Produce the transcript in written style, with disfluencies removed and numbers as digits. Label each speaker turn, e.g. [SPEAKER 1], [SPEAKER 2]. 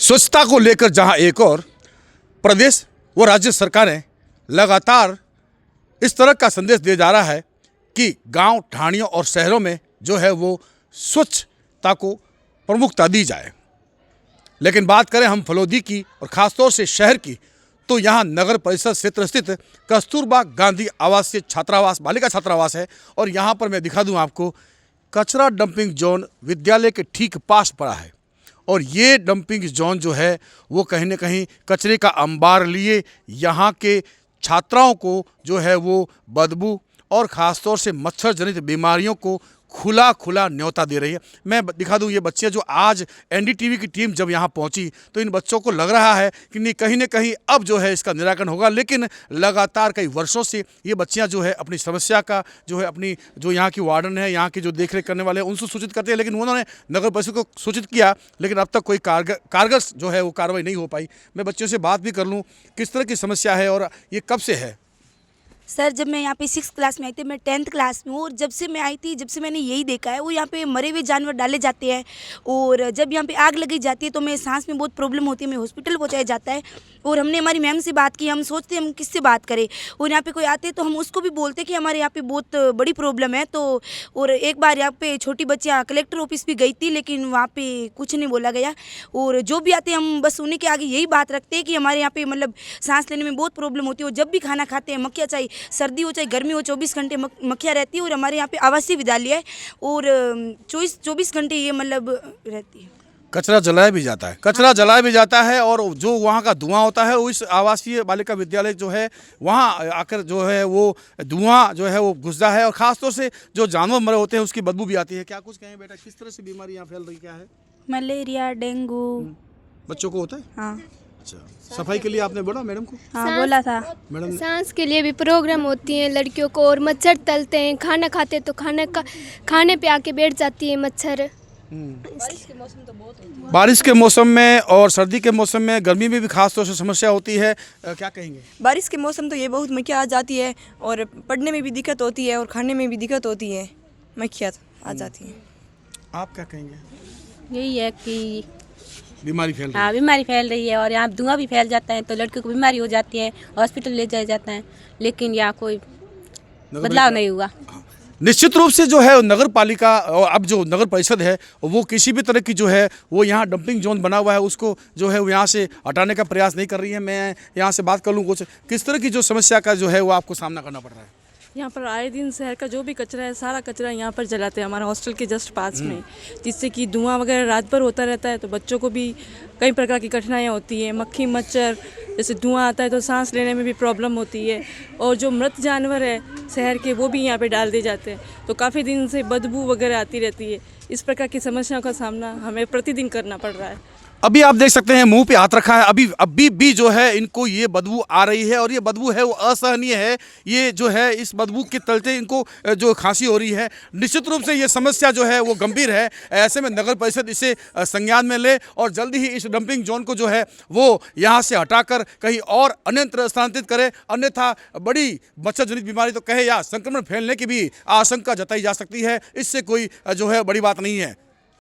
[SPEAKER 1] स्वच्छता को लेकर जहां एक और प्रदेश व राज्य सरकारें लगातार इस तरह का संदेश दिया जा रहा है कि गांव, ढाणियों और शहरों में जो है वो स्वच्छता को प्रमुखता दी जाए, लेकिन बात करें हम फलोदी की और ख़ासतौर से शहर की, तो यहाँ नगर परिषद क्षेत्र स्थित कस्तूरबा गांधी आवासीय छात्रावास, बालिका छात्रावास है। और यहाँ पर मैं दिखा दूँ आपको, कचरा डंपिंग जोन विद्यालय के ठीक पास पड़ा है। और ये डंपिंग जोन जो है वो कहीं न कहीं कचरे का अंबार लिए यहाँ के छात्राओं को जो है वो बदबू और ख़ासतौर से मच्छर जनित बीमारियों को खुला न्योता दे रही है। मैं दिखा दूं, ये बच्चे जो आज एनडीटीवी की टीम जब यहाँ पहुँची तो इन बच्चों को लग रहा है कि नहीं, कहीं न कहीं अब जो है इसका निराकरण होगा, लेकिन लगातार कई वर्षों से ये बच्चियाँ जो है अपनी समस्या का जो है अपनी जो यहाँ की वार्डन है, यहाँ की जो देखरेख करने वाले हैं उनसे सूचित करते हैं, लेकिन उन्होंने नगर परिषद को सूचित किया, लेकिन अब तक कोई कारगर जो है वो कार्रवाई नहीं हो पाई। मैं बच्चों से बात भी कर लूँ किस तरह की समस्या है और ये कब से है।
[SPEAKER 2] सर, जब मैं यहाँ पे 6th क्लास में आई थी, मैं 10th क्लास में हूँ, और जब से मैं आई थी, जब से मैंने यही देखा है, वो यहाँ पे मरे हुए जानवर डाले जाते हैं, और जब यहाँ पे आग लगी जाती है तो मैं सांस में बहुत प्रॉब्लम होती है, मैं हॉस्पिटल पहुँचाया जाता है। और हमने हमारी मैम से बात की, हम सोचते हम किससे बात करें, और यहाँ पे कोई आते तो हम उसको भी बोलते कि हमारे यहाँ पे बहुत बड़ी प्रॉब्लम है। तो और एक बार यहाँ पे छोटी बच्चियाँ कलेक्टर ऑफिस भी गई थी, लेकिन वहाँ पे कुछ नहीं बोला गया। और जो भी आते हम बस उन्हीं के आगे यही बात रखते हैं कि हमारे यहाँ पे मतलब सांस लेने में बहुत प्रॉब्लम होती है, और जब भी खाना खाते हैं मक्खियाँ, चाहे सर्दी हो चाहे गर्मी हो, 24 घंटे मक्खियाँ रहती है। और हमारे यहाँ पे आवासीय विद्यालय है और 24 घंटे ये मतलब रहती है।
[SPEAKER 1] कचरा जलाया भी जाता है, कचरा जलाया भी जाता है, और जो वहाँ का धुआं होता है वो इस आवासीय बालिका विद्यालय जो है वहाँ आकर जो है वो धुआं जो है वो घुसता है, और ख़ासतौर से जो जानवर मरे होते हैं उसकी बदबू भी आती है। क्या कुछ कहें बेटा, किस तरह से बीमारी यहाँ फैल रही, क्या है?
[SPEAKER 2] मलेरिया, डेंगू
[SPEAKER 1] बच्चों को होता है।
[SPEAKER 2] हाँ।
[SPEAKER 1] अच्छा, सफाई के लिए आपने बोला मैडम को?
[SPEAKER 2] हाँ, बोला था
[SPEAKER 1] मैडम।
[SPEAKER 3] सांस के लिए भी प्रोग्राम होती हैं लड़कियों को, और मच्छर तलते हैं, खाना खाते तो खाने पे आके बैठ जाती है मच्छर।
[SPEAKER 1] बारिश के मौसम में और सर्दी के मौसम में, गर्मी में भी खास तौर से समस्या होती है, क्या कहेंगे?
[SPEAKER 4] बारिश के मौसम तो ये बहुत मक्खियाँ आ जाती है, और पढ़ने में भी दिक्कत होती है, और खाने में भी दिक्कत होती है, मक्खियाँ आ जाती हैं।
[SPEAKER 1] आप क्या कहेंगे?
[SPEAKER 5] यही है कि
[SPEAKER 1] बीमारी फैल रही है।
[SPEAKER 5] हाँ, बीमारी फैल रही है, और यहाँ धुआं भी फैल जाता है तो लड़कियों को बीमारी हो जाती है, हॉस्पिटल ले जाया जाता है, लेकिन यहाँ कोई बदलाव नहीं हुआ।
[SPEAKER 1] निश्चित रूप से जो है नगर पालिका और अब जो नगर परिषद है वो किसी भी तरह की जो है वो यहाँ डंपिंग जोन बना हुआ है उसको जो है वो यहाँ से हटाने का प्रयास नहीं कर रही है। मैं यहाँ से बात कर लूँ कुछ, किस तरह की जो समस्या का जो है वो आपको सामना करना पड़ रहा है?
[SPEAKER 6] यहाँ पर आए दिन शहर का जो भी कचरा है, सारा कचरा यहाँ पर जलाते हैं हमारे हॉस्टल के जस्ट पास में, जिससे कि धुआं वगैरह रात भर होता रहता है, तो बच्चों को भी कई प्रकार की कठिनाइयाँ होती हैं। मक्खी मच्छर, जैसे धुआं आता है तो सांस लेने में भी प्रॉब्लम होती है, और जो मृत जानवर है शहर के वो भी यहाँ पे डाल दिए जाते हैं, तो काफ़ी दिन से बदबू वगैरह आती रहती है। इस प्रकार की समस्याओं का सामना हमें प्रतिदिन करना पड़ रहा है।
[SPEAKER 1] अभी आप देख सकते हैं मुंह पे हाथ रखा है, अभी भी जो है इनको ये बदबू आ रही है, और ये बदबू है वो असहनीय है। ये जो है इस बदबू के तलते इनको जो खांसी हो रही है। निश्चित रूप से ये समस्या जो है वो गंभीर है। ऐसे में नगर परिषद इसे संज्ञान में ले और जल्दी ही इस डंपिंग जोन को जो है वो यहाँ से हटाकर कहीं और अन्यत्र स्थानांतरित करे, अन्यथा बड़ी मच्छर जनित बीमारी तो कहे या संक्रमण फैलने की भी आशंका जताई जा सकती है। इससे कोई जो है बड़ी बात नहीं है।